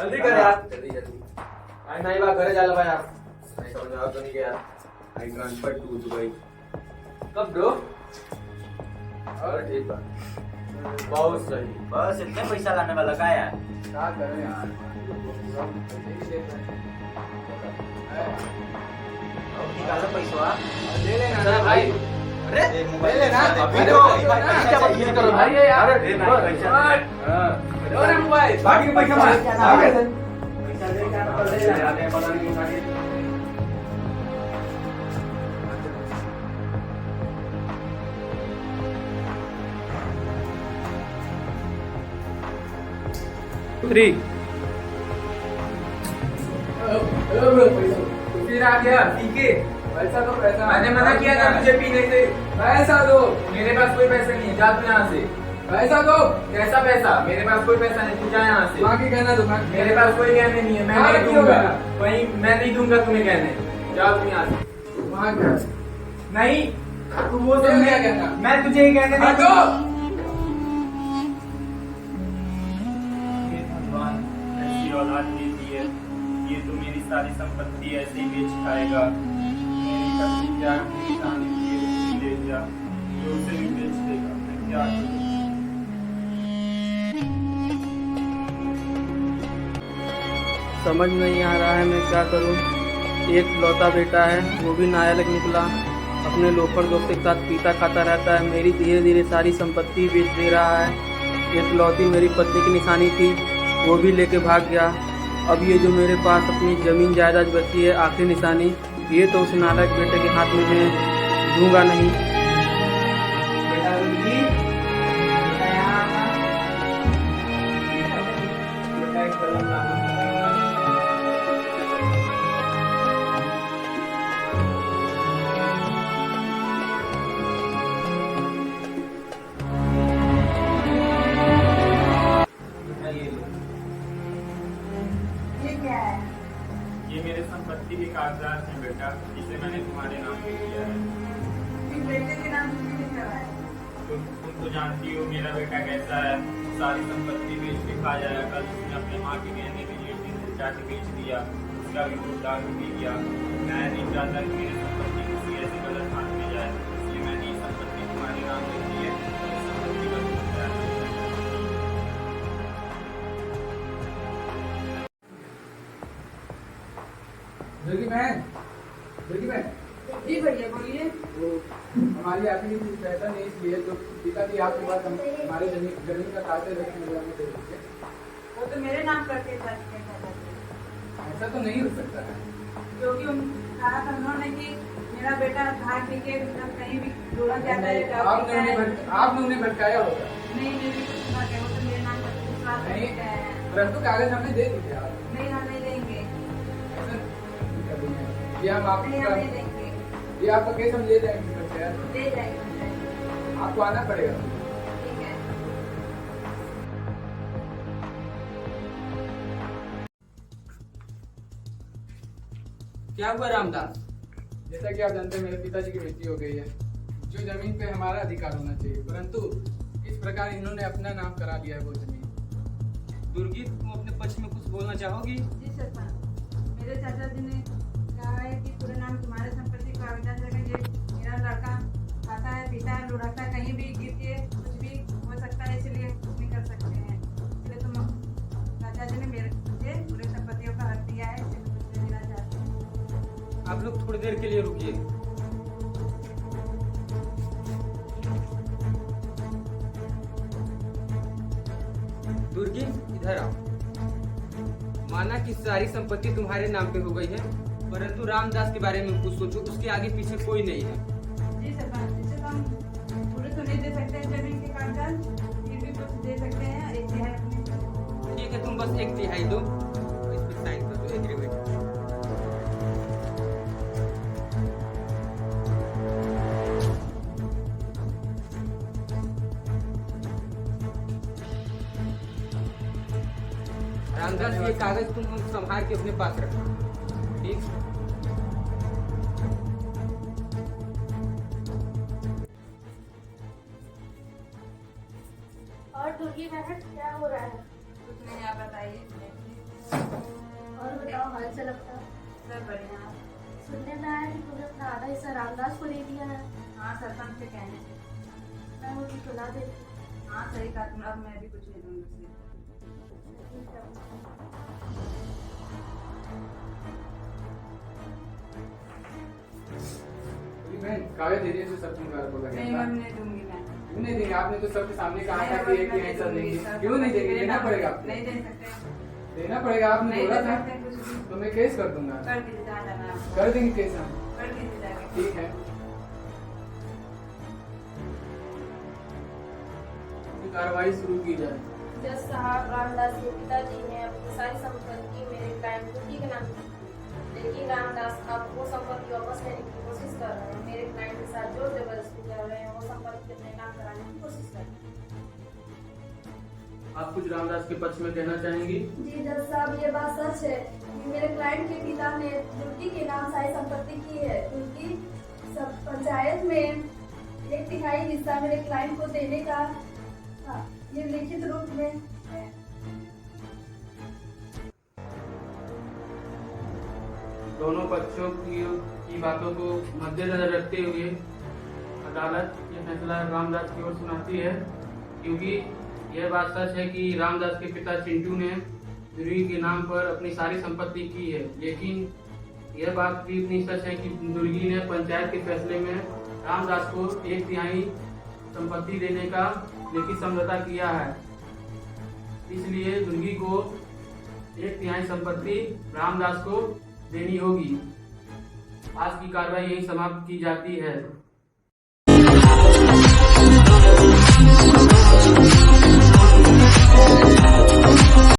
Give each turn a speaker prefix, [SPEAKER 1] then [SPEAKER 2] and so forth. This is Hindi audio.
[SPEAKER 1] जल्दी कर यार।
[SPEAKER 2] जल्दी जल्दी।
[SPEAKER 1] आई नहीं बात घरे जाला यार।
[SPEAKER 2] नहीं समझ में आ तो नहीं गया। I transfer to Dubai.
[SPEAKER 1] कब ब्रो?
[SPEAKER 2] और ठीक बा।
[SPEAKER 1] बहुत सही।
[SPEAKER 3] बस इतने पैसा लाने वाला का यार?
[SPEAKER 2] क्या करें यार?
[SPEAKER 3] अब निकालो पैसा।
[SPEAKER 2] ले लेना
[SPEAKER 1] चल भाई।
[SPEAKER 3] अरे
[SPEAKER 2] ले लेना।
[SPEAKER 3] अभी
[SPEAKER 2] दो।
[SPEAKER 1] क्या बात नहीं करो भाई ये यार।
[SPEAKER 3] अरे पैसा
[SPEAKER 1] दो ना मोबाइल।
[SPEAKER 2] बाकी के पैसा मार। आगे।
[SPEAKER 3] पैसा दे क्या
[SPEAKER 1] ले ले आते हैं पता नहीं उठा के।
[SPEAKER 4] थ्री
[SPEAKER 2] फिर आ गया पीके। पैसा दो पैसा।
[SPEAKER 1] मैंने मना किया था तुझे पीने से।
[SPEAKER 2] पैसा दो।
[SPEAKER 1] मेरे पास कोई पैसा नहीं है, जा तू यहाँ से।
[SPEAKER 2] पैसा दो।
[SPEAKER 1] कैसा पैसा? मेरे पास कोई पैसा नहीं, तू जा यहाँ से।
[SPEAKER 2] बाकी कहना दो।
[SPEAKER 1] मेरे पास कोई गहने नहीं है, मैं
[SPEAKER 2] हाँ,
[SPEAKER 1] नहीं
[SPEAKER 2] क्यों
[SPEAKER 1] दूंगा।
[SPEAKER 2] गया?
[SPEAKER 1] वहीं मैं नहीं दूंगा तुम्हें गहने। जाओ तुम यहाँ से।
[SPEAKER 2] वहाँ क्या?
[SPEAKER 1] नहीं तू वो
[SPEAKER 2] क्या
[SPEAKER 1] सब
[SPEAKER 2] कहना?
[SPEAKER 1] मैं तुझे ही गहने
[SPEAKER 2] हाँ,
[SPEAKER 1] नहीं
[SPEAKER 2] दो।
[SPEAKER 5] हे भगवान ऐसी औलाद दीजिए, ये तो मेरी सारी संपत्ति ऐसे ही बेच खाएगा। मेरी कभी क्या निशानी ले लिया, जो उसे भी बेच देगा। मैं क्या करूं?
[SPEAKER 4] समझ नहीं आ रहा है मैं क्या करूं। एक लौता बेटा है, वो भी नाबालिग निकला, अपने लोफर दोस्त के साथ पीता खाता रहता है, मेरी धीरे धीरे सारी संपत्ति बेच दे रहा है। एक लौती मेरी पत्नी की निशानी थी, वो भी लेके भाग गया। अब ये जो मेरे पास अपनी ज़मीन जायदाद बची है, आखिरी निशानी, ये तो उस नालायक बेटे के हाथ में मैं दूंगा नहीं।
[SPEAKER 3] बेटा रुकी। बेटा यहाँ आना। बेटा एक कलम लाना।
[SPEAKER 5] ये मेरे संपत्ति के कागजात हैं बेटा, जिसे मैंने तुम्हारे नाम पे किया है। तुम तो जानती हो मेरा बेटा कैसा है, सारी संपत्ति बेच के खा जाएगा। कल उसने अपने माँ के गहने के लिए 3 चाट बेच दिया, उसका भी खूब दारू पी गया। मैं नहीं चाहता कि मेरी संपत्ति किसी ऐसे गलत हाथ में जाए, इसलिए मैंने ये संपत्ति तुम्हारे नाम पे की है। इस संपत्ति का तुम ख्याल रखो।
[SPEAKER 2] जोगी बहन
[SPEAKER 6] जी भैया बोलिए।
[SPEAKER 2] वो हमारी आखिरी कुछ पैसा नहीं, इसलिए तो पिताजी आपके पास हमारे जमीन का कागज रखने वाला दे दीजिए।
[SPEAKER 6] वो तो मेरे नाम करके जाते हैं,
[SPEAKER 2] ऐसा तो नहीं हो सकता है।
[SPEAKER 6] क्योंकि कहा था उन्होंने कि मेरा बेटा भाग पी के कहीं भी डोला जाता है।
[SPEAKER 2] आपने उन्हें भटकाया होगा।
[SPEAKER 6] नहीं नहीं कुछ ना कहे, वो तो मेरे नाम करके विश्वास
[SPEAKER 2] नहीं,
[SPEAKER 6] करते हैं।
[SPEAKER 2] परंतु कागज हमें दे दीजिए आप।
[SPEAKER 6] नहीं हम नहीं देंगे,
[SPEAKER 2] ऐसा नहीं करेंगे। ये हम
[SPEAKER 6] नहीं हम नहीं देंगे,
[SPEAKER 2] ये आपका केस हम ले जाएंगे सर से।
[SPEAKER 6] ले जाएंगे।
[SPEAKER 2] आपको आना पड़ेगा।
[SPEAKER 6] ठीक है।
[SPEAKER 4] क्या हुआ रामदास?
[SPEAKER 2] जैसा कि आप जानते हैं, मेरे पिताजी की मृत्यु हो गई है। जो जमीन पे हमारा अधिकार होना चाहिए, परंतु इस प्रकार इन्होंने अपना नाम करा दिया है वो जमीन।
[SPEAKER 4] दुर्गी, तुम अपने पक्ष में कुछ बोलना चाहोगी?
[SPEAKER 6] जी सरपंच, मेरे चाचा जी ने कहा है कि पूरे नाम तुम्हारे संपत्ति कागजात रहेंगे। मेरा लड़का खाता है, पीता है, लुढ़कता है, कहीं भी गिर के कुछ भी हो सकता है, इसलिए कुछ नहीं कर सकते हैं। इसलिए तुम चाचा जी ने मुझे पूरे संपत्तियों का हक दिया है, इसलिए मैं तुझे देना चाहती हूँ।
[SPEAKER 4] आप लोग थोड़ी देर के लिए रुकिए। दुर्गी, इधर आओ। माना कि सारी संपत्ति तुम्हारे नाम पे हो गई है, परंतु रामदास के बारे में कुछ सोचो, उसके आगे पीछे कोई नहीं है।
[SPEAKER 6] जी सरपंच, इसे तो हम पूरे तो नहीं दे सकते हैं जमीन के कागजात, फिर भी कुछ दे सकते हैं। एक तिहाई अपने।
[SPEAKER 4] ठीक है, तुम बस 1/3 दो, इस पे साइन कर दो एग्रीमेंट। रामदास, ये कागज तुम संभाल के अपने पास रखो, ठीक?
[SPEAKER 7] और दुर्गी बहन क्या हो रहा है?
[SPEAKER 6] कुछ नहीं, आप बताइए।
[SPEAKER 7] और बताओ हाल चाल अपना।
[SPEAKER 6] सब बढ़िया।
[SPEAKER 7] सुनने में आया कि तुमने अपना आधा हिस्सा रामदास को दे दिया है।
[SPEAKER 6] हाँ सरपंच के कहने से।
[SPEAKER 7] मैं मुझे सुना देती।
[SPEAKER 6] हाँ सही कहा तुम, अब मैं भी कुछ ले दूंगी उसे।
[SPEAKER 7] ठीक है।
[SPEAKER 2] बहन कागज दे दिए तो सब तुम घर को
[SPEAKER 6] नहीं
[SPEAKER 2] लगेगा।
[SPEAKER 6] अब नहीं दूंगी मैं।
[SPEAKER 2] क्यों नहीं देंगे? आपने तो सबके सामने कहा था
[SPEAKER 6] नहीं,
[SPEAKER 2] कि
[SPEAKER 6] अब
[SPEAKER 2] एक
[SPEAKER 6] मैं
[SPEAKER 2] ही
[SPEAKER 6] नहीं
[SPEAKER 2] ऐसा
[SPEAKER 6] दूंगी,
[SPEAKER 2] देंगे।
[SPEAKER 6] सरपंच।
[SPEAKER 2] क्यों नहीं देंगे?
[SPEAKER 6] मेरे
[SPEAKER 2] देना
[SPEAKER 6] नाम-
[SPEAKER 2] पड़ेगा आपको।
[SPEAKER 6] नहीं दे सकते।
[SPEAKER 2] देना पड़ेगा, आपने
[SPEAKER 6] नहीं
[SPEAKER 2] बोला
[SPEAKER 6] दे
[SPEAKER 2] था।
[SPEAKER 6] सकते कुछ भी।
[SPEAKER 2] तो मैं केस कर दूंगा।
[SPEAKER 6] कर दीजिए जहाँ जाना है आपको।
[SPEAKER 2] कर देंगे केस हम।
[SPEAKER 6] कर दीजिए जाके।
[SPEAKER 2] ठीक है।
[SPEAKER 4] कार्रवाई शुरू की जाए।
[SPEAKER 7] जज साहब, रामदास के पिताजी ने अपनी सारी संपत्ति मेरे क्लाइंट दुर्गी के नाम की थी। लेकिन रामदास अब वो संपत्ति वापस लेने की कोशिश कर रहे हैं। मेरे क्लाइंट के साथ जो जबरदस्ती कर रहे हैं वो संपत्ति अपने नाम कराने की कोशिश कर रहे हैं।
[SPEAKER 4] आप कुछ रामदास के पक्ष में कहना चाहेंगी?
[SPEAKER 7] जी जज साहब, ये बात सच है कि मेरे क्लाइंट के पिता ने दुर्गी के नाम सारी संपत्ति की है। दुर्गी सब पंचायत में 1/3 हिस्सा मेरे क्लाइंट को देने का था। ये लिखित रूप में है।
[SPEAKER 4] दोनों पक्षों की बातों को मद्देनजर रखते हुए अदालत ये फैसला रामदास की ओर सुनाती है, क्योंकि यह बात सच है कि रामदास के पिता चिंटू ने दुर्गी के नाम पर अपनी सारी संपत्ति की है। लेकिन यह बात भी इतनी सच है कि दुर्गी ने पंचायत के फैसले में रामदास को 1/3 संपत्ति देने का लिखित समझौता किया है। इसलिए दुर्गी को 1/3 संपत्ति रामदास को देनी होगी। आज की कार्रवाई यही समाप्त की जाती है।